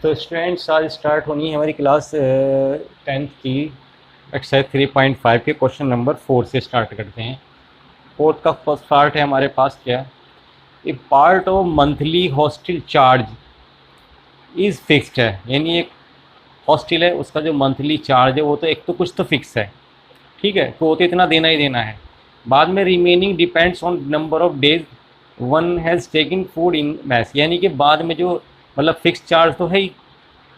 तो स्टूडेंट्स आज स्टार्ट होनी है हमारी क्लास 10th की एक्सरसाइज 3.5 के क्वेश्चन नंबर 4 से स्टार्ट करते हैं। फोर्थ का फर्स्ट पार्ट है हमारे पास क्या, a part of monthly hostel charge is fixed है, यानी एक हॉस्टल है उसका जो मंथली चार्ज है वो तो एक तो कुछ तो फिक्स है, ठीक है, तो वो तो इतना देना ही देना है। बाद में remaining depends on number of days one has taking food in mess, यानी कि बाद में जो मतलब फिक्स चार्ज तो है ही,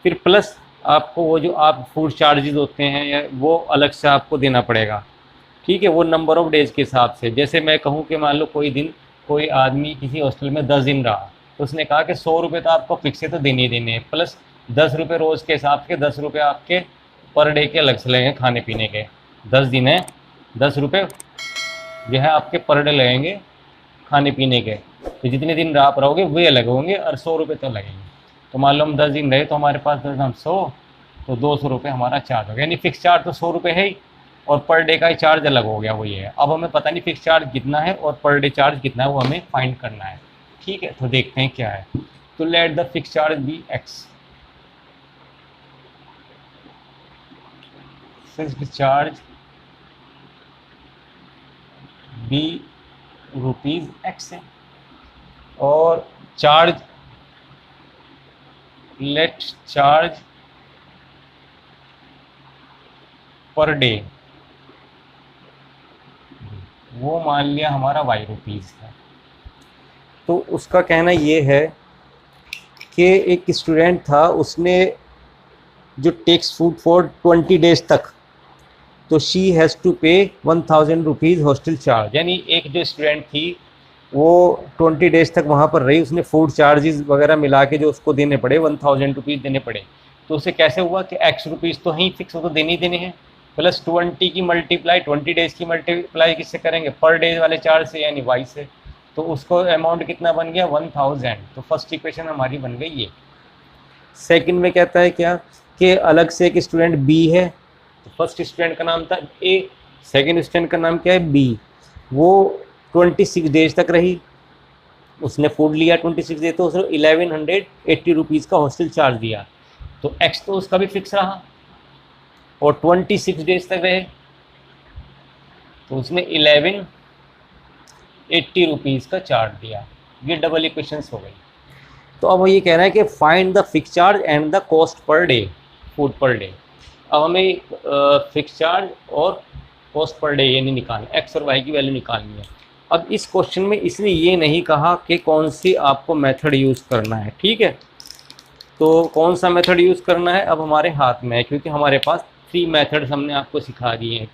फिर प्लस आपको वो जो आप फूड चार्जेस होते हैं या वो अलग से आपको देना पड़ेगा, ठीक है, वो नंबर ऑफ़ डेज़ के हिसाब से। जैसे मैं कहूँ कि मान लो कोई दिन कोई आदमी किसी हॉस्टल में 10 दिन रहा, तो उसने कहा कि 100 रुपये तो आपको फिक्स है तो देने ही देने हैं, प्लस 10 रुपये रोज़ के हिसाब से 10 रुपये आपके पर डे के अलग से लगेंगे खाने पीने के। 10 दिन है, 10 रुपये जो है आपके पर डे लगेंगे खाने पीने के, तो जितने दिन आप रहोगे वे अलग होंगे और 100 रुपये तो लगेंगे। तो मान लो हम 10 दिन रहे तो हमारे पास 10 हम 100, तो 200 रुपये हमारा चार्ज हो गया, यानी फिक्स चार्ज तो 100 रुपये है ही और पर डे का ही चार्ज अलग हो गया वही है। अब हमें पता नहीं फिक्स चार्ज कितना है और पर डे चार्ज कितना है, वो हमें फाइंड करना है, ठीक है। तो देखते हैं क्या है। तो let the fix charge be x, fixed charge be rupees x है और charge late charge per day वो मान लिया हमारा वाई रुपीज़ है। तो उसका कहना ये है कि एक स्टूडेंट था, उसने जो टेक्स फूड फॉर 20 डेज तक, तो शी हैज़ टू पे 1000 रुपीज़ हॉस्टल चार्ज, यानी एक जो स्टूडेंट थी वो 20 डेज तक वहाँ पर रही, उसने फूड चार्जेस वगैरह मिला के जो उसको देने पड़े 1000 रुपीज़ देने पड़े। तो उसे कैसे हुआ कि एक्स रुपीज़ तो ही फिक्स हो तो देने ही देने हैं, प्लस 20 की मल्टीप्लाई 20 डेज़ की मल्टीप्लाई किससे करेंगे, पर डे वाले चार्ज से यानी वाई से, तो उसको अमाउंट कितना बन गया 1000। तो फर्स्ट इक्वेशन हमारी बन गई ये। सेकंड में कहता है क्या कि अलग से एक स्टूडेंट बी है, तो फर्स्ट स्टूडेंट का नाम था ए, सेकंड स्टूडेंट का नाम क्या है बी, वो 26 डेज तक रही, उसने फूड लिया 26 डेज, तो उसने 1180 रुपीज़ का हॉस्टल चार्ज दिया, तो एक्स तो उसका भी फिक्स रहा और 26 डेज तक रहे, तो उसने 1180 रुपीज़ का चार्ज दिया। ये डबल इक्वेशंस हो गई। तो अब वो ये कह रहा है कि find the fix charge and the cost per day, food per day. अब हमें फिक्स चार्ज और कॉस्ट पर डे यानी निकालना, एक्स और वाई की वैल्यू निकालनी है। अब इस क्वेश्चन में इसने ये नहीं कहा कि कौन सी आपको मेथड यूज़ करना है, ठीक है, तो कौन सा मेथड यूज़ करना है अब हमारे हाथ में है, क्योंकि हमारे पास 3 मेथड्स हमने आपको सिखा दिए हैं,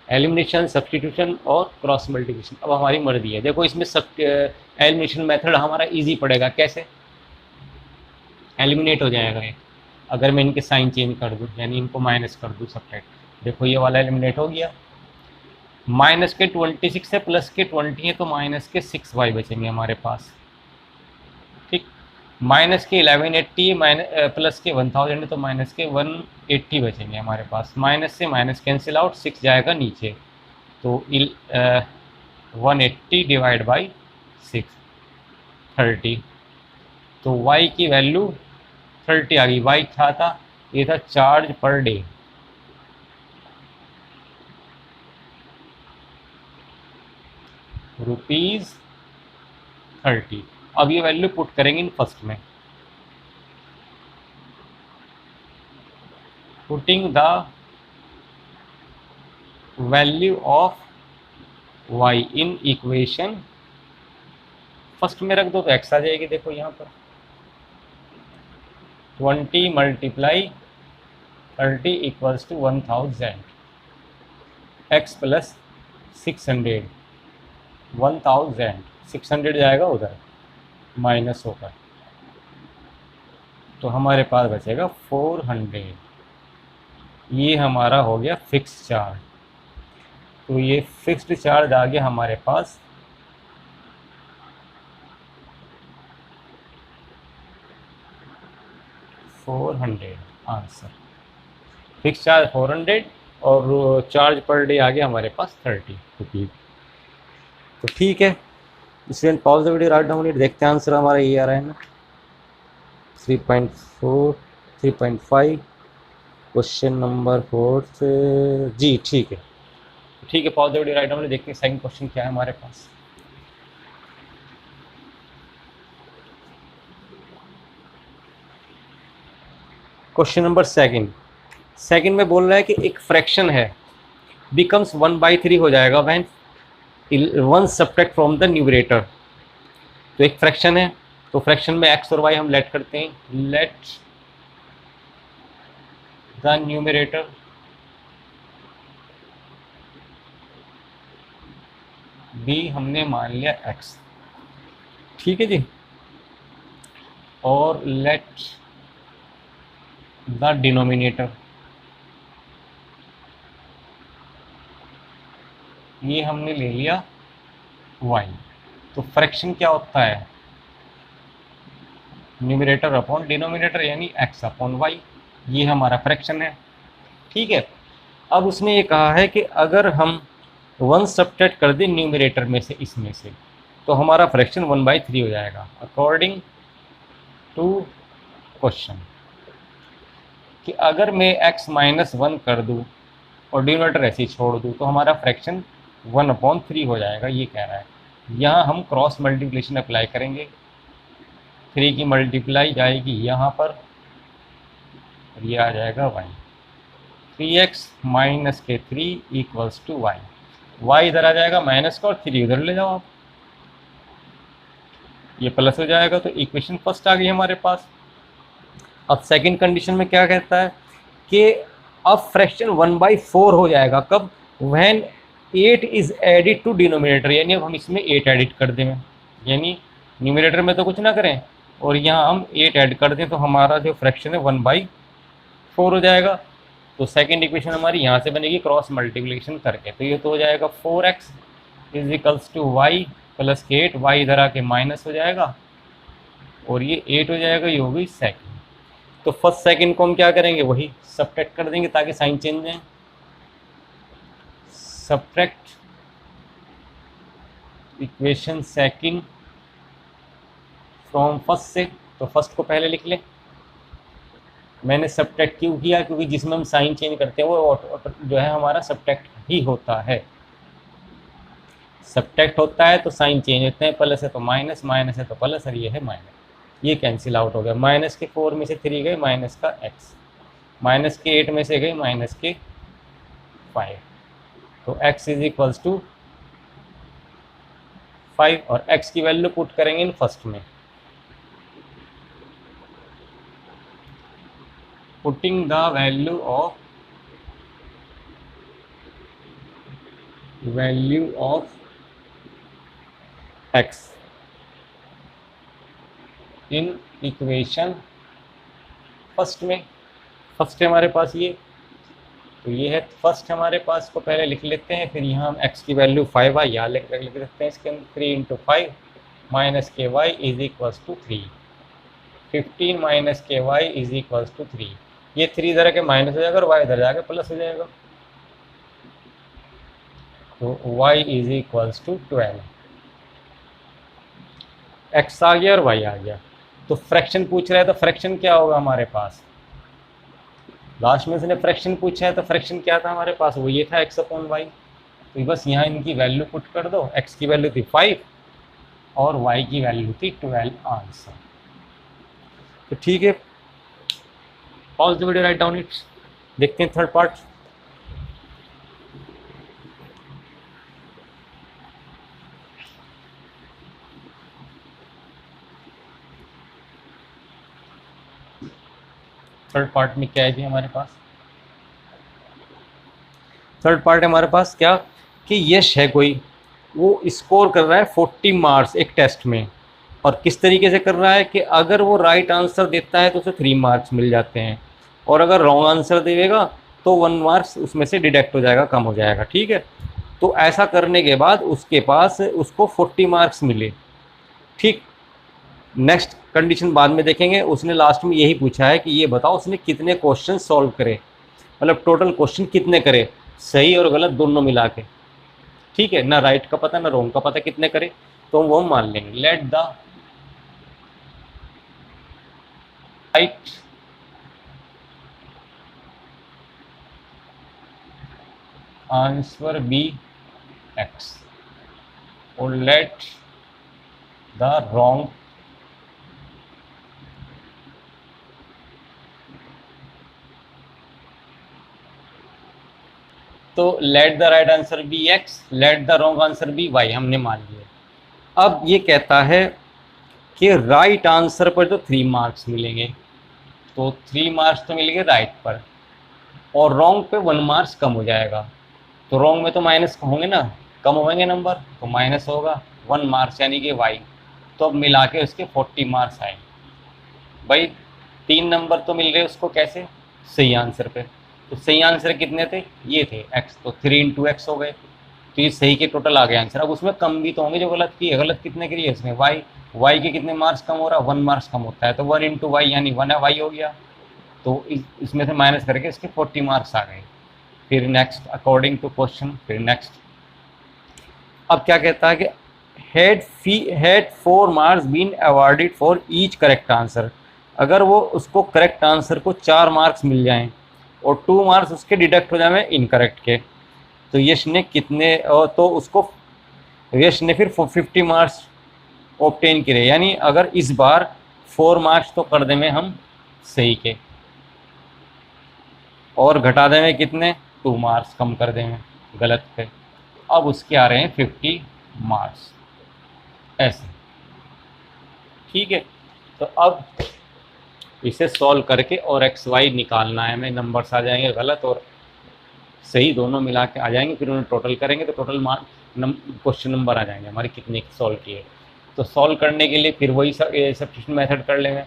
एलिमिनेशन, सब्स्टिट्यूशन और क्रॉस मल्टीप्लिकेशन। अब हमारी मर्जी है, देखो इसमें सब एलिमिनेशन मेथड हमारा इजी पड़ेगा, कैसे एलिमिनेट हो जाएगा ये, अगर मैं इनके साइन चेंज कर दूं यानी इनको माइनस कर दूं सब्ट्रैक्ट, देखो ये वाला एलिमिनेट हो गया, माइनस के 26 है प्लस के 20 है तो माइनस के 6y बचेंगे हमारे पास, ठीक, माइनस के 1180 माइनस प्लस के 1000 है तो माइनस के 180 बचेंगे हमारे पास, माइनस से माइनस कैंसिल आउट, 6 जाएगा नीचे, तो 180 डिवाइड बाई 6 30, तो y की वैल्यू 30 आ गई। y क्या था, ये था चार्ज पर डे, ₹30। अब ये वैल्यू पुट करेंगे इन फर्स्ट में, putting the value of y in equation first में रख दो तो x आ जाएगी, देखो यहाँ पर 20 multiply 30 equals to 1000, x plus 600, 1000 600 जाएगा उधर माइनस होकर, तो हमारे पास बचेगा 400, ये हमारा हो गया फिक्स चार्ज। तो ये फिक्स्ड चार्ज आ गया हमारे पास 400, आंसर फिक्स चार्ज 400 और चार्ज पर डे आ गया हमारे पास 30 रुपीज़। तो ठीक है student, pause the video, write down it, देखते हैं आंसर हमारा ये आ रहा है ना। 3.4 3.5 क्वेश्चन नंबर 4 जी ठीक है। ठीक है, pause the video, write down, देखते हैं सेकंड क्वेश्चन क्या है हमारे पास। क्वेश्चन नंबर सेकंड में बोल रहा है कि एक फ्रैक्शन है बिकम्स 1/3 हो जाएगा when 1 subtract from the numerator. तो एक फ्रैक्शन है, तो फ्रैक्शन में x और y हम लेट करते हैं, लेट द न्यूमरेटर भी हमने मान लिया x, ठीक है जी, और लेट द डिनोमिनेटर, ये हमने ले लिया y। तो फ्रैक्शन क्या होता है, न्यूमरेटर अपॉन डिनोमिनेटर यानी x अपॉन y, ये हमारा फ्रैक्शन है, ठीक है। अब उसने ये कहा है कि अगर हम 1 सब्ट्रैक्ट कर दें न्यूमरेटर में से, इसमें से, तो हमारा फ्रैक्शन 1/3 हो जाएगा अकॉर्डिंग टू क्वेश्चन। कि अगर मैं x -1 कर दूं और डिनोमिनेटर ऐसे ही छोड़ दूं तो हमारा फ्रैक्शन 1/3 हो जाएगा, ये कह रहा है। यहाँ हम क्रॉस मल्टीप्लिकेशन अप्लाई करेंगे, 3 की मल्टीप्लाई जाएगी यहाँ पर और ये आ जाएगा y, 3x - 3 equals to y, y इधर आ जाएगा माइनस का और 3 उधर ले जाओ आप, ये प्लस हो जाएगा। तो इक्वेशन फर्स्ट आ गई हमारे पास। अब सेकंड कंडीशन में क्या कहता है कि अब फ्रैक्शन 1/4 हो जाएगा कब, when 8 is added to denominator, यानी अब हम इसमें 8 एडिट कर दें, यानी न्यूमरेटर में तो कुछ ना करें और यहाँ हम 8 ऐड कर दें, तो हमारा जो फ्रैक्शन है 1/4 हो जाएगा। तो सेकंड इक्वेशन हमारी यहाँ से बनेगी क्रॉस मल्टीप्लिकेशन करके, तो ये तो हो जाएगा 4x is equals to y plus 8, y इधर आके माइनस हो जाएगा और ये 8 हो जाएगा, ये हो गई सेकंड। तो फर्स्ट सेकंड को हम क्या करेंगे, वही सब्ट्रैक्ट कर देंगे ताकि साइन चेंज है, subtract equation second from first से। तो फर्स्ट को पहले लिख लें, मैंने सब्ट्रैक्ट क्यों किया, क्योंकि जिसमें हम साइन चेंज करते हैं वो जो है हमारा सब्ट्रैक्ट ही होता है, सब्ट्रैक्ट होता है तो साइन चेंज होते हैं, प्लस है तो माइनस, माइनस है तो प्लस, और ये है माइनस, ये कैंसिल आउट हो गया। माइनस के 4 में से 3 गए, माइनस का x, माइनस के 8 में से गए माइनस के 5, तो x इज इक्वल्स टू 5 और x की वैल्यू पुट करेंगे इन फर्स्ट में, putting the value of x in equation first में। फर्स्ट है हमारे पास ये, तो ये है फर्स्ट हमारे पास, को पहले लिख लेते हैं, फिर यहाँ हम x की वैल्यू 5 आई यहाँ लिख सकते हैं, इसके अंदर 3 × 5 माइनस के y is equals to 3, 15 minus के y इज इक्वल्स टू 3, ये 3 इधर के माइनस हो जाएगा और y इधर जाके प्लस हो जाएगा, तो y is equals to 12, x आ गया और y आ गया। तो फ्रैक्शन पूछ रहा है, तो फ्रैक्शन क्या होगा हमारे पास, लास्ट में इसने फ्रैक्शन पूछा है तो फ्रैक्शन क्या था हमारे पास, वो ये था x/y। तो बस यहाँ इनकी वैल्यू पुट कर दो, x की वैल्यू थी 5 और y की वैल्यू थी 12 आंसर। तो ठीक है, pause the video, write down it, देखते हैं थर्ड पार्ट। थर्ड पार्ट में क्या है जी हमारे पास, थर्ड पार्ट है हमारे पास क्या कि यश है कोई, वो स्कोर कर रहा है 40 मार्क्स एक टेस्ट में, और किस तरीके से कर रहा है कि अगर वो राइट आंसर देता है तो उसे 3 मार्क्स मिल जाते हैं, और अगर रॉन्ग आंसर देगा तो 1 मार्क्स उसमें से डिडक्ट हो जाएगा, कम हो जाएगा, ठीक है। तो ऐसा करने के बाद उसके पास उसको 40 मार्क्स मिले, ठीक। नेक्स्ट कंडीशन बाद में देखेंगे। उसने लास्ट में यही पूछा है कि ये बताओ उसने कितने क्वेश्चन सॉल्व करे, मतलब टोटल क्वेश्चन कितने करे, सही और गलत दोनों मिला के, ठीक है, ना राइट का पता ना रॉन्ग का पता, कितने करे, तो वो मान लेंगे। Let the right answer be x और लेट द रॉन्ग तो let the right answer be x, let the wrong answer be y, हमने मान लिया। अब ये कहता है कि राइट आंसर पर तो 3 मार्क्स मिलेंगे, तो 3 मार्क्स तो मिलेंगे राइट पर, और रॉन्ग पे 1 मार्क्स कम हो जाएगा। तो रॉन्ग में तो माइनस होंगे ना, कम होंगे नंबर, तो माइनस होगा 1 मार्क्स यानी कि वाई। तो अब मिला के उसके 40 मार्क्स आए। भाई 3 नंबर तो मिल रहे उसको कैसे, सही आंसर पे। तो सही आंसर कितने थे, ये थे x, तो 3 इंटू एक्स हो गए, तो ये सही के टोटल आ गए आंसर। अब उसमें कम भी तो होंगे जो गलत किए, गलत कितने करिए इसमें y के कितने मार्क्स कम हो रहा है, 1 मार्क्स कम होता है, तो 1 इंटू वाई यानी 1 है वाई हो गया। तो इसमें से माइनस करके इसके 40 मार्क्स आ गए। फिर नेक्स्ट अकॉर्डिंग टू क्वेश्चन, फिर नेक्स्ट अब क्या कहता है कि had 4 marks been awarded for each correct answer. अगर वो उसको करेक्ट आंसर को 4 मार्क्स मिल जाएं और 2 मार्क्स उसके डिडक्ट हो जाए इनकरेक्ट के, तो यश ने कितने, तो उसको यश ने फिर 50 मार्क्स ऑब्टेन करे। यानी अगर इस बार 4 मार्क्स तो कर दें हम सही के, और घटा दें कितने, 2 मार्क्स कम कर दें गलत पे। अब उसके आ रहे हैं 50 मार्क्स ऐसे, ठीक है। तो अब इसे सॉल्व करके और एक्स वाई निकालना है हमें, नंबर्स आ जाएंगे गलत और सही दोनों मिला के आ जाएंगे, फिर उन्हें टोटल करेंगे तो टोटल क्वेश्चन नंबर आ जाएंगे हमारे कितने सॉल्व किए। तो सॉल्व करने के लिए फिर वही सब्स्टिट्यूशन मेथड कर लेंगे,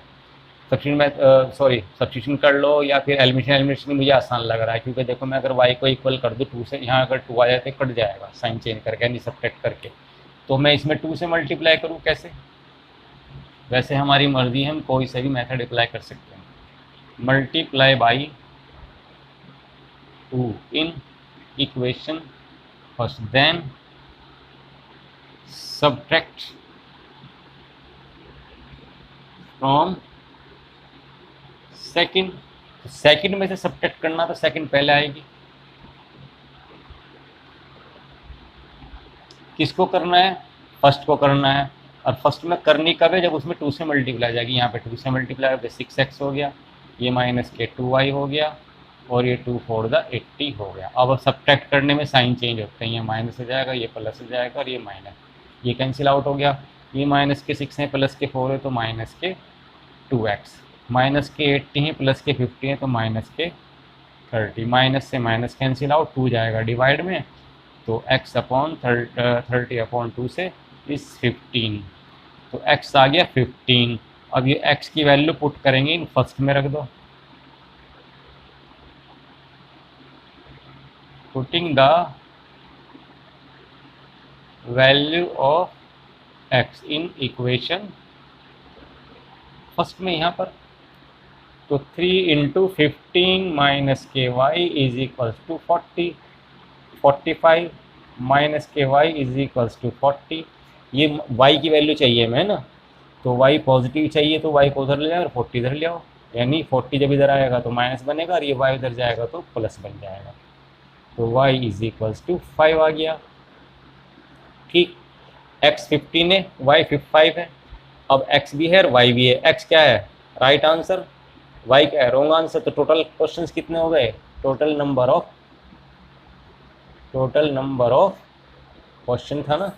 सब्स्टिट्यूशन कर लो, या फिर एलिमिनेशन मुझे आसान लग रहा है, क्योंकि देखो मैं अगर y को इक्वल कर दूँ 2 से, यहाँ अगर 2 आ जाए तो कट जाएगा साइन चेंज करके यानी सब्ट्रैक्ट करके, तो मैं इसमें 2 से मल्टीप्लाई करूँ कैसे, वैसे हमारी मर्जी है, हम कोई सा भी मेथड अप्लाई कर सकते हैं। Multiply by 2 in equation first, then subtract from second. Second में से सब्ट्रैक्ट करना तो सेकंड पहले आएगी, किसको करना है, फर्स्ट को करना है। और फर्स्ट में करनी कब है, जब उसमें 2 से मल्टीप्लाई आ जाएगी। यहाँ पे 2 से मल्टीप्लाई हो 6x हो गया, ये माइनस के 2y हो गया, और ये 2 4 द 80 हो गया। अब सब्ट्रैक्ट करने में साइन चेंज होते हैं, ये माइनस हो जाएगा, ये प्लस हो जाएगा, और ये माइनस, ये कैंसिल आउट हो गया। ये माइनस के 6 है, प्लस के 4 है, तो माइनस के 2x, माइनस के 80 है, प्लस के 50 है, तो माइनस के 30। माइनस से माइनस कैंसिल आउट, 2 जाएगा डिवाइड में, तो x अपॉन 30 अपॉन 2 से इस 15, तो x आ गया 15। अब ये x की वैल्यू पुट करेंगे इन फर्स्ट में रख दो, putting the value of x in equation first में यहाँ पर, तो 3 इंटू 15 माइनस के y is equals to 45 minus के वाई इज इक्वल्स टू 40। ये y की वैल्यू चाहिए हमें ना, तो y पॉजिटिव चाहिए, तो y को उधर ले जाओ और 40 इधर ले आओ, यानी 40 जब इधर आएगा तो माइनस बनेगा, और ये y उधर जाएगा तो प्लस बन जाएगा, तो y इज इक्वल्स टू 5 आ गया। ठीक, x 15 है, y 5 है। अब x भी है और y भी है, x क्या है राइट आंसर, y क्या है रॉन्ग आंसर। तो टोटल क्वेश्चंस कितने हो गए, टोटल नंबर ऑफ क्वेश्चन था ना,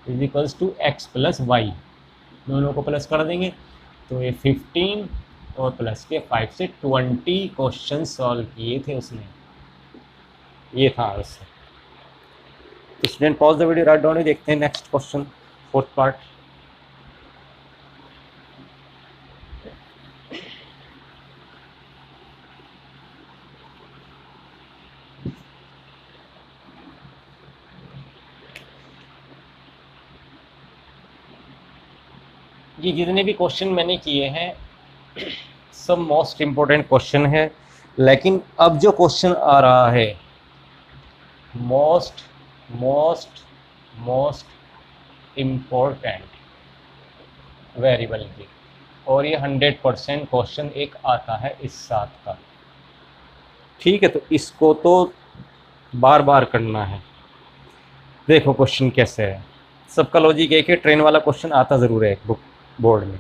is equals to x plus y, दोनों को प्लस कर देंगे, तो ये 15 और प्लस के 5 से 20 क्वेश्चन सॉल्व किए थे उसने, ये था answer. Student pause the video, write down, देखते हैं नेक्स्ट क्वेश्चन, फोर्थ पार्ट। ये जितने भी क्वेश्चन मैंने किए हैं सब मोस्ट इम्पोर्टेंट क्वेश्चन है, लेकिन अब जो क्वेश्चन आ रहा है मोस्ट मोस्ट इम्पोर्टेंट वेरिएबल की, और ये 100% क्वेश्चन एक आता है इस 7 का। ठीक है, तो इसको तो बार बार करना है। देखो क्वेश्चन कैसे है, सबका लॉजिक एक है, ट्रेन वाला क्वेश्चन आता ज़रूर है बुक बोर्ड में।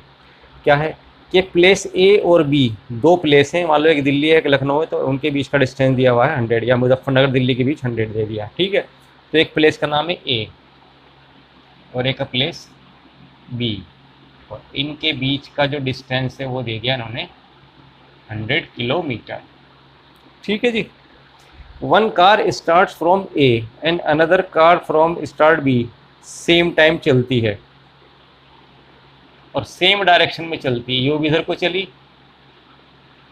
क्या है कि प्लेस ए और बी, दो प्लेस हैं, मान लो एक दिल्ली है एक लखनऊ है, तो उनके बीच का डिस्टेंस दिया हुआ है 100, या मुजफ्फरनगर दिल्ली के बीच 100 दे दिया। ठीक है, तो एक प्लेस का नाम है ए और एक का प्लेस बी, और इनके बीच का जो डिस्टेंस है वो दे दिया इन्होंने 100 किलोमीटर। ठीक है जी। One car start from A and another car from start B, same time चलती है और सेम डायरेक्शन में चलती है, यो भी इधर को चली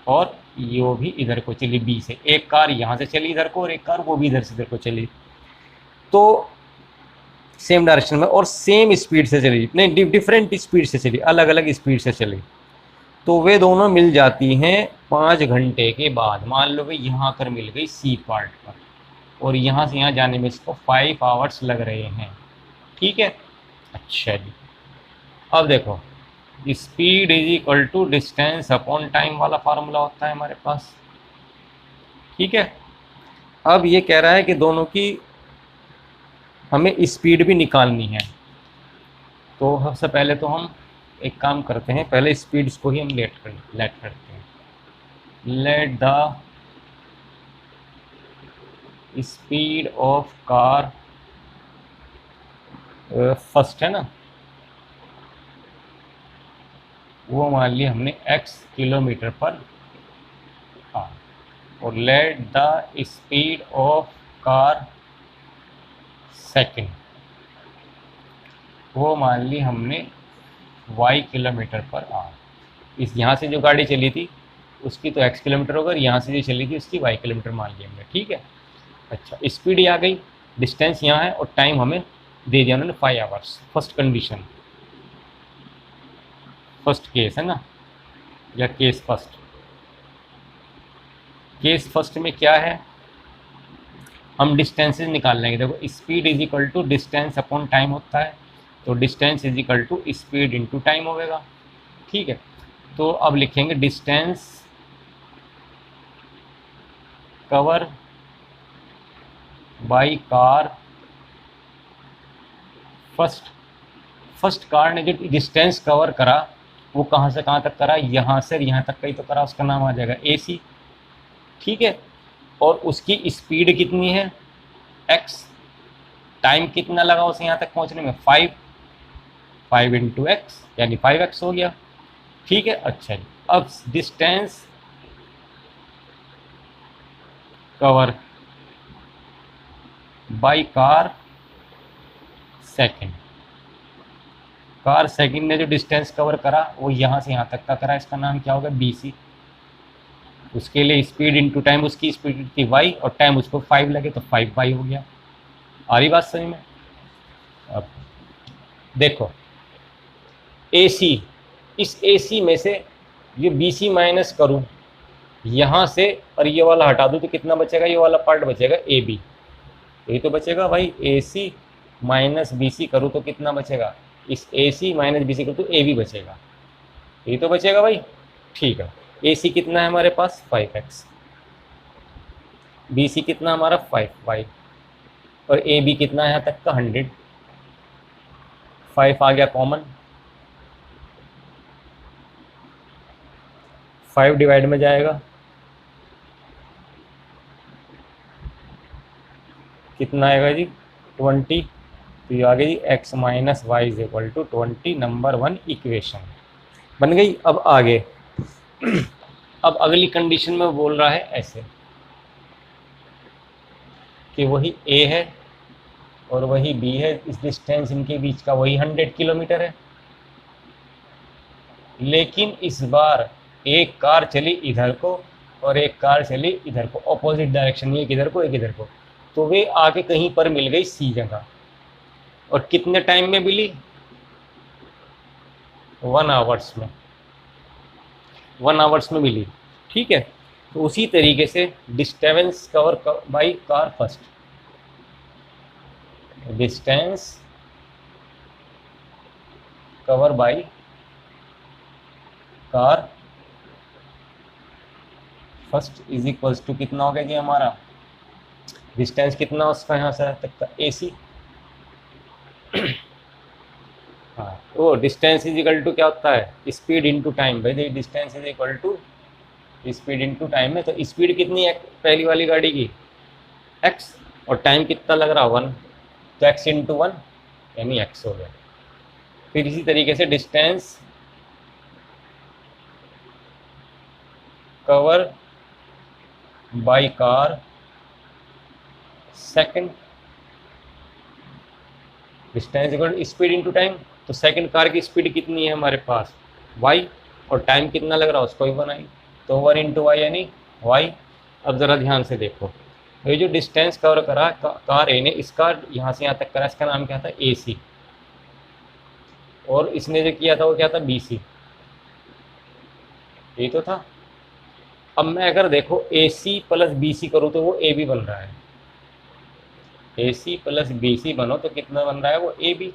और यो भी इधर को चली, बी से। एक कार यहाँ से चली इधर को और एक कार वो भी इधर से इधर को चली, तो सेम डायरेक्शन में और सेम स्पीड से चली, नहीं डिफरेंट स्पीड से चली, अलग अलग स्पीड से चली, तो वे दोनों मिल जाती हैं 5 घंटे के बाद। मान लो भाई यहाँ आकर मिल गई सी पार्ट पर, और यहाँ से यहाँ जाने में इसको 5 आवर्स लग रहे हैं। ठीक है, अच्छा जी। अब देखो, speed is equal to distance upon time वाला फार्मूला होता है हमारे पास। ठीक है, अब ये कह रहा है कि दोनों की हमें स्पीड भी निकालनी है, तो सबसे पहले तो हम एक काम करते हैं, पहले स्पीड्स को ही हम लेट करते हैं। Let the speed of car first है ना, वो मान लिया हमने x किलोमीटर पर आवर, और let the speed of car second, वो मान ली हमने y किलोमीटर पर आवर। इस यहाँ से जो गाड़ी चली थी उसकी तो x किलोमीटर होगा, यहाँ से जो चली थी उसकी y किलोमीटर मान लिया हमने। ठीक है, अच्छा, स्पीड आ गई, डिस्टेंस यहाँ है और टाइम हमें दे दिया उन्होंने 5 hours. First condition, first case है ना, या केस फर्स्ट। केस फर्स्ट में क्या है, हम डिस्टेंसेज निकाल लेंगे। देखो, speed is equal to distance upon time होता है, तो distance is equal to speed into time होगा। ठीक है, तो अब लिखेंगे distance cover by car first car ने जो डिस्टेंस कवर करा वो कहाँ से कहाँ तक करा, यहाँ से यहाँ तक का ही तो करा, उसका नाम आ जाएगा AC। ठीक है, और उसकी स्पीड कितनी है x, टाइम कितना लगा उसे यहाँ तक पहुँचने में 5 इंटू एक्स, यानी 5x हो गया। ठीक है, अच्छा जी। अब distance cover by car second, car second ने जो डिस्टेंस कवर करा वो यहाँ से यहाँ तक का करा, इसका नाम क्या होगा BC। उसके लिए स्पीड इनटू टाइम, उसकी स्पीड थी y और टाइम उसको 5 लगे तो 5y हो गया। आ रही बात समझ में? अब देखो AC, इस AC में से ये BC माइनस करूँ यहाँ से और ये वाला हटा दूँ तो कितना बचेगा, ये वाला पार्ट बचेगा AB, यही तो बचेगा भाई। AC माइनस BC करूँ तो कितना बचेगा, इस AC माइनस BC करूँ तो AB बचेगा, यही तो बचेगा भाई। ठीक है, AC कितना है हमारे पास 5x, BC कितना हमारा 5y, और AB कितना है यहाँ तक का 100, 5 आ गया कॉमन, 5 डिवाइड में जाएगा, कितना आएगा जी 20, तो ये आ गई x minus y is equal to 20, number 1 इक्वेशन बन गई। अब आगे अब अगली कंडीशन में बोल रहा है ऐसे कि वही A है और वही B है, इस डिस्टेंस इनके बीच का वही 100 किलोमीटर है, लेकिन इस बार एक कार चली इधर को और एक कार चली इधर को, ऑपोजिट डायरेक्शन में, एक इधर को एक इधर को, तो वे आके कहीं पर मिल गई C जगह, और कितने टाइम में मिली 1 आवर्स में, 1 आवर्स में मिली। ठीक है, तो उसी तरीके से distance cover by car first, distance cover by car first is equals to कितना हो गया जी हमारा, डिस्टेंस कितना उसका यहाँ से तक का AC। हाँ, वो डिस्टेंस इज इक्वल टू क्या होता है, स्पीड इनटू टाइम। भाई distance is equal to speed into time है, तो स्पीड कितनी है पहली वाली गाड़ी की, x, और टाइम कितना लग रहा 1, तो x इंटू 1 यानी x हो गया। फिर इसी तरीके से distance cover by car second, distance equal speed into time, तो सेकंड कार की स्पीड कितनी है हमारे पास y, और टाइम कितना लग रहा है उसको भी बनाई, तो 1 इंटू वाई यानी y। अब ज़रा ध्यान से देखो, ये जो डिस्टेंस कवर करा कार ए ने, इसका यहाँ से यहाँ तक करा, इसका नाम क्या था AC, और इसने जो किया था वो क्या था BC, ये तो था। अब मैं अगर देखो AC प्लस BC करूँ तो वो AB बन रहा है, AC प्लस BC बनो तो कितना बन रहा है वो AB,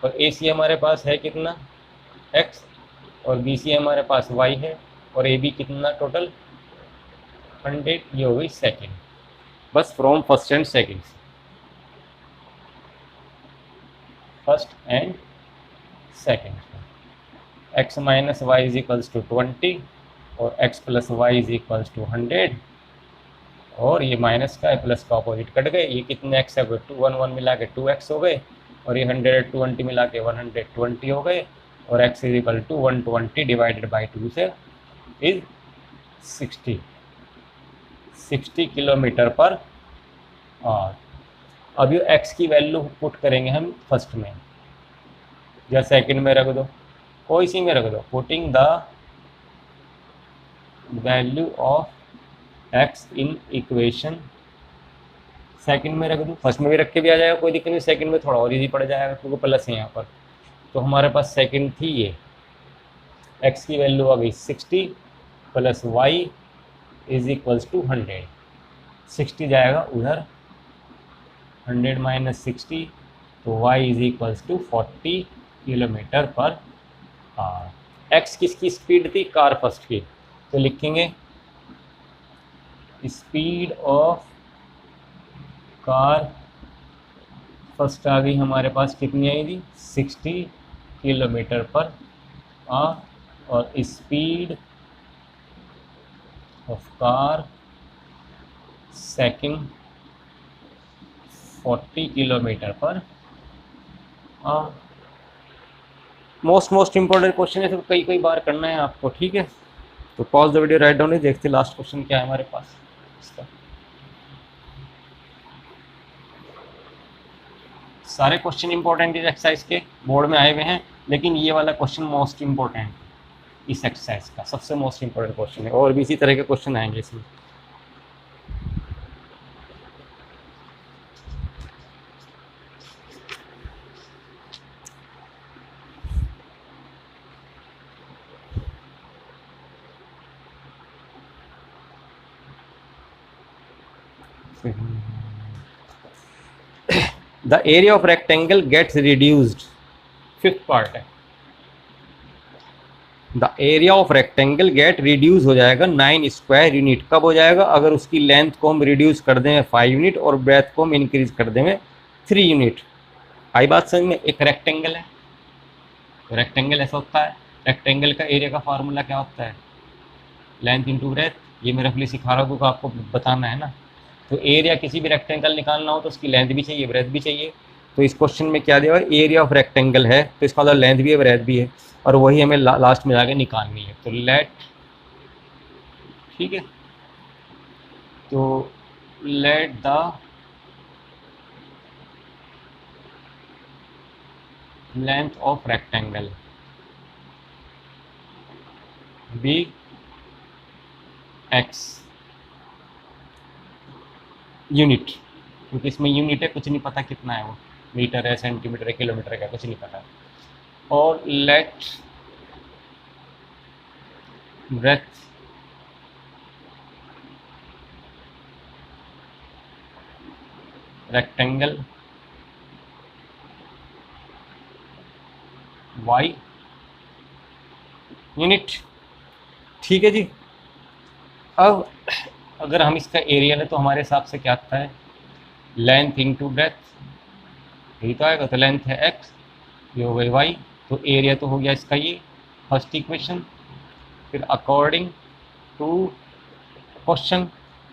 और AC हमारे पास है कितना x, और BC हमारे पास y है, और AB कितना टोटल 100, ये हो गई सेकेंड। बस from first and second, first and second, x minus y is equals to 20 और x plus y is equals to 100, और ये माइनस का प्लस का अपोजिट कट गए, ये कितने x है 2 1 1 मिला के 2x हो गए, और ये 120 मिला के 120 हो गए, और x is equal to 120 divided by 2 से इज 60 किलोमीटर पर आवर। अब ये x की वैल्यू पुट करेंगे हम फर्स्ट में या सेकंड में रख दो, कोई सी में रख दो, putting the value of x in equation, second में रख दूँ, फर्स्ट में भी रख के भी आ जाएगा कोई दिक्कत नहीं, सेकंड में थोड़ा और इजी पड़ जाएगा क्योंकि प्लस है यहाँ पर। तो हमारे पास सेकंड थी ये, x की वैल्यू आ गई 60 plus y is equals to 100, 60 जाएगा उधर, 100 माइनस 60, तो y is equals to 40 kilometre per hour. x किसकी स्पीड थी, कार फर्स्ट की, तो लिखेंगे स्पीड ऑफ कार फर्स्ट आ गई हमारे पास, कितनी आएगी 60 किलोमीटर पर आवर, और speed of car second 40 kilometre per our. Most important question है, तो कई बार करना है आपको, ठीक है। तो pause the video, write down, देखते लास्ट क्वेश्चन क्या है हमारे पास इसका। सारे क्वेश्चन इंपॉर्टेंट इस एक्सरसाइज के बोर्ड में आए हुए हैं, लेकिन ये वाला क्वेश्चन मोस्ट इंपॉर्टेंट इस एक्सरसाइज का, सबसे मोस्ट इंपॉर्टेंट क्वेश्चन है, और भी इसी तरह के क्वेश्चन आएंगे इसमें। The area of rectangle gets reduced, fifth part है, the area of rectangle get reduce हो जाएगा 9 स्क्वायर यूनिट। कब हो जाएगा, अगर उसकी लेंथ को हम रिड्यूस कर दें 5 यूनिट और ब्रेथ को हम इंक्रीज कर दें 3 यूनिट। आई बात समझ में। एक रेक्टेंगल है, तो रेक्टेंगल ऐसा होता है, रेक्टेंगल का एरिया का फार्मूला क्या होता है, लेंथ इंटू ब्रेथ। ये मैं रफली सिखा रहा हूँ क्योंकि आपको बताना है ना। तो एरिया किसी भी रेक्टेंगल निकालना हो तो उसकी लेंथ भी चाहिए, ब्रेथ भी चाहिए। तो इस क्वेश्चन में क्या दिया हुआ है, एरिया ऑफ रेक्टेंगल है, तो इसका मतलब लेंथ भी है ब्रेथ भी है, और वही हमें लास्ट में जाके निकालनी है। तो लेट, ठीक है, तो let the length of rectangle be x unit, क्योंकि इसमें यूनिट है, कुछ नहीं पता कितना है वो, मीटर है, सेंटीमीटर है, किलोमीटर का, कुछ नहीं पता। और let breadth rectangle y unit. ठीक है जी। अब अगर हम इसका एरिया लें तो हमारे हिसाब से क्या आता है, लेंथ इंटू ब्रेथ, यही तो आएगा। तो लेंथ है एक्स, ये हो गई वाई, तो एरिया तो हो गया इसका ये फर्स्ट इक्वेशन। फिर अकॉर्डिंग टू क्वेश्चन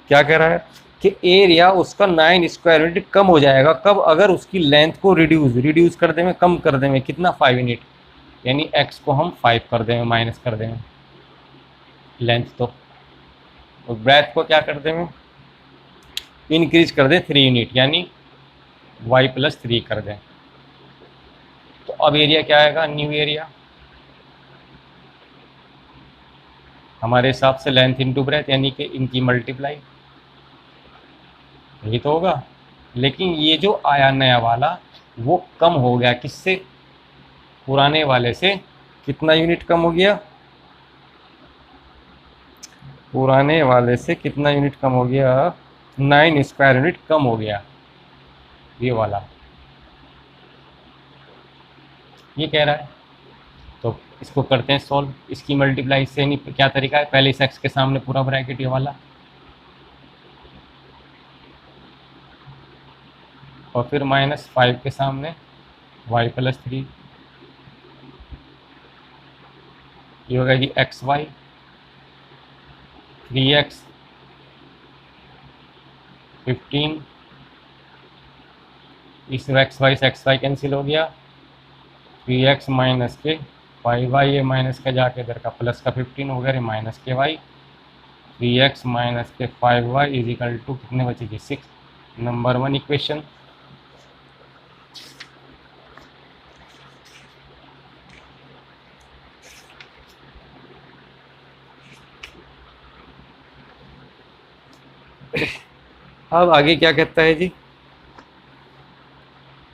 क्या कह रहा है कि एरिया उसका 9 स्क्वायर यूनिट कम हो जाएगा कब, अगर उसकी लेंथ को रिड्यूस कर देंगे, कम कर देंगे कितना 5 यूनिट, यानी एक्स को हम 5 कर देंगे, माइनस कर देंगे लेंथ तो, और ब्रेथ को क्या कर देंगे, इंक्रीज कर दें 3 यूनिट, यानी वाई प्लस 3 कर दें। तो अब एरिया क्या आएगा, न्यू एरिया हमारे हिसाब से लेंथ इंटू ब्रेथ, यानी कि इनकी मल्टीप्लाई, यही तो होगा। लेकिन ये जो आया नया वाला वो कम हो गया किससे, पुराने वाले से। कितना यूनिट कम हो गया, पुराने वाले से कितना यूनिट कम हो गया, 9 स्क्वायर यूनिट कम हो गया ये वाला, ये कह रहा है। तो इसको करते हैं सॉल्व, इसकी मल्टीप्लाई से नहीं, क्या तरीका है, पहले इस एक्स के सामने पूरा ब्रैकेट ये वाला, और फिर -5 के सामने y प्लस 3, ये होगा जी एक्स वाई 3x 15, इस एक्स वाई कैंसिल हो गया, 3x माइनस के 5y, ये माइनस का जाके इधर का प्लस का 15 हो गया, माइनस के y, 3x माइनस के 5y इज इक्वल टू कितने बचेगी 6, नंबर 1 इक्वेशन। अब आगे क्या कहता है जी,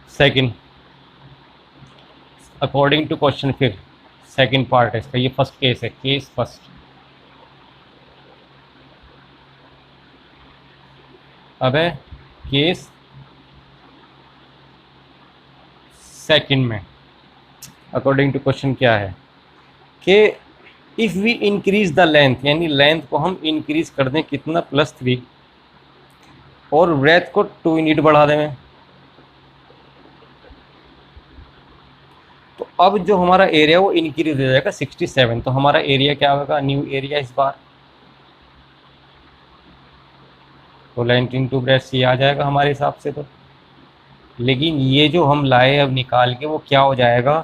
सेकंड, अकॉर्डिंग टू क्वेश्चन, फिर सेकंड पार्ट है इसका, ये फर्स्ट केस है, केस फर्स्ट। अब है केस सेकंड में, अकॉर्डिंग टू क्वेश्चन क्या है कि if we increase the length, यानी लेंथ को हम इंक्रीज कर दें कितना +3, और ब्रेथ को 2 यूनिट बढ़ा दें। तो अब जो हमारा एरिया वो इंक्रीज हो जाएगा 67, तो हमारा एरिया क्या होगा, न्यू एरिया इस बार, तो लेंथ इंटू ब्रेथ सी आ जाएगा हमारे हिसाब से तो। लेकिन ये जो हम लाए अब निकाल के वो क्या हो जाएगा,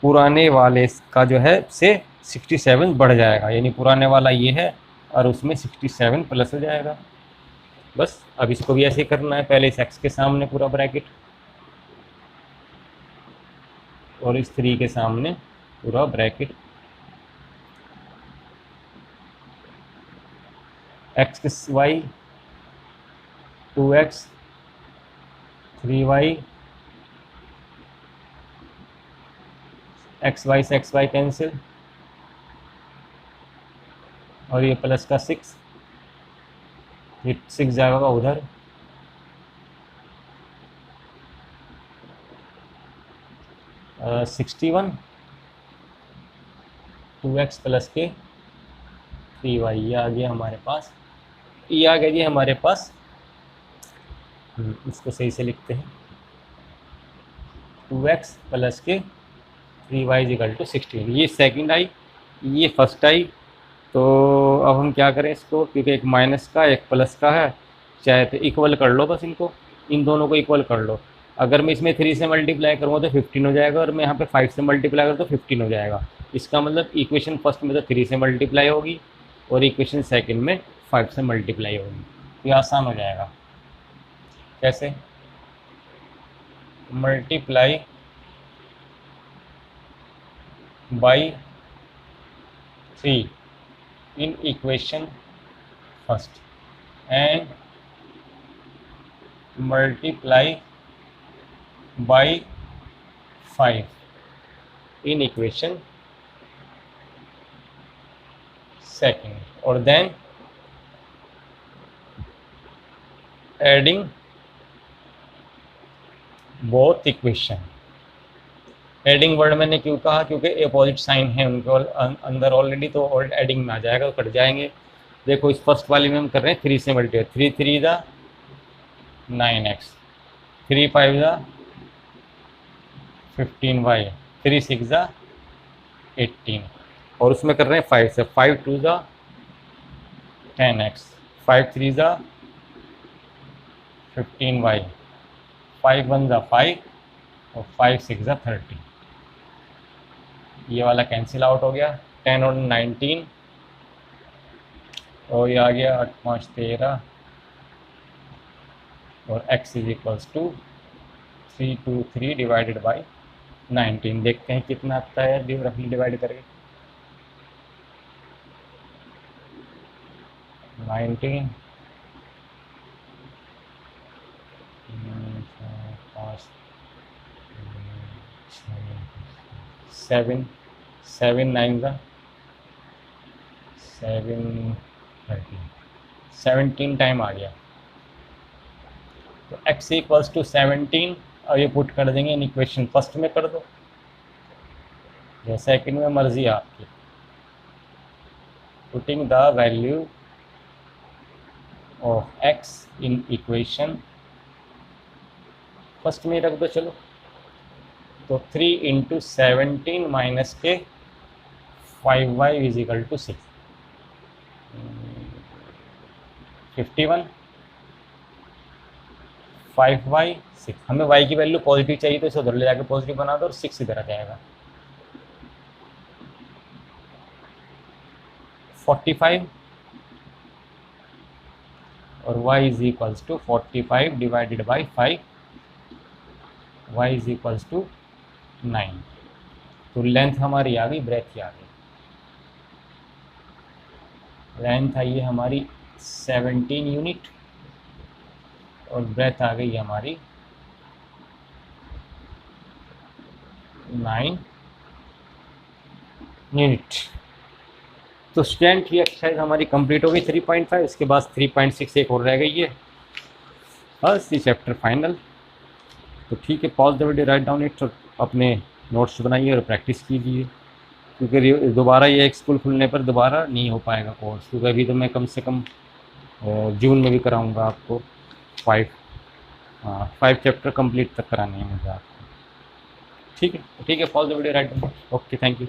पुराने वाले का जो है से 67 बढ़ जाएगा, यानी पुराने वाला ये है और उसमें 67 प्लस हो जाएगा। बस अब इसको भी ऐसे करना है, पहले इस एक्स के सामने पूरा ब्रैकेट और इस 3 के सामने पूरा bracket, x y 2x 3y, x y से एक्स वाई कैंसिल, और ये प्लस का 6, ये 6 जाएगा उधर, uh, 61 2x प्लस के 3y, ये आ गया हमारे पास, ये आ गया जी हमारे पास। इसको सही से लिखते हैं, 2x प्लस के 3y इक्वल टू 16, ये सेकंड आई, ये फर्स्ट आई। तो अब हम क्या करें इसको, क्योंकि एक माइनस का एक प्लस का है, चाहे तो इक्वल कर लो, बस इनको, इन दोनों को इक्वल कर लो। अगर मैं इसमें 3 से मल्टीप्लाई करूँगा तो 15 हो जाएगा, और मैं यहाँ पे 5 से मल्टीप्लाई करूँ तो 15 हो जाएगा। इसका मतलब इक्वेशन फर्स्ट में तो 3 से मल्टीप्लाई होगी और इक्वेशन सेकंड में 5 से मल्टीप्लाई होगी, तो ये आसान हो जाएगा। कैसे, multiply by 3 in equation first and multiply by 5 in equation second, or then adding both equation adding word मैंने क्यों कहा, क्योंकि अपोजिट साइन है उनके अंदर ऑलरेडी, तो एडिंग में आ जाएगा, तो कट जाएंगे। देखो इस फर्स्ट वाली में हम कर रहे हैं 3 से मल्टीप्लाई, 3 3 ज़ा 9x, 3 5 ज़ा 15y, 3 6 ज़ा 18, और उसमें कर रहे हैं 5 से, 5 2 ज़ा 10x, 5 3 ज़ा 15y, 5 1 ज़ा 5 और 5 6 ज़ा 30। ये वाला कैंसिल आउट हो गया, 10 और 19, और ये आ गया 8 5 13, और x is equals to 323 divided by 19। देखते हैं कितना आता है रफली डिवाइड करके। 19 7 7 9 का 7 13, 17 टाइम आ गया। तो x इक्वल्स टू 17, और ये पुट कर देंगे इन इक्वेशन फर्स्ट में कर दो, या सेकंड में मर्जी है आपकी। Putting the value of x in equation first में रख दो। चलो तो 3 इंटू 17 माइनस के 5y is equal to 6, 51, 5y 6। हमें y की वैल्यू पॉजिटिव चाहिए, तो इसे उधर ले जाकर पॉजिटिव बना दो, और 6 इधर आ जाएगा। 45 और y is equals to 45 divided by 5, y is equals to 9। तो लेंथ हमारी आ गई, ब्रेथ ही आ गई। लेंथ आई है हमारी 17 यूनिट, और ब्रेथ आ गई हमारी 9 यूनिट। तो स्टूडेंट ये एक्सरसाइज हमारी कंप्लीट हो गई 3.5। इसके बाद 3.6 एक और रह गई है, बस ये चैप्टर फाइनल। तो ठीक है, pause the video, write down it, और अपने नोट्स बनाइए और प्रैक्टिस कीजिए, क्योंकि दोबारा ये एक स्कूल खुलने पर दोबारा नहीं हो पाएगा कोर्स, क्योंकि अभी तो मैं कम से कम जून में भी कराऊंगा आपको 5 चैप्टर कंप्लीट तक कराने हैं मुझे आपको। ठीक है, pause the video, write down. Okay, thank you.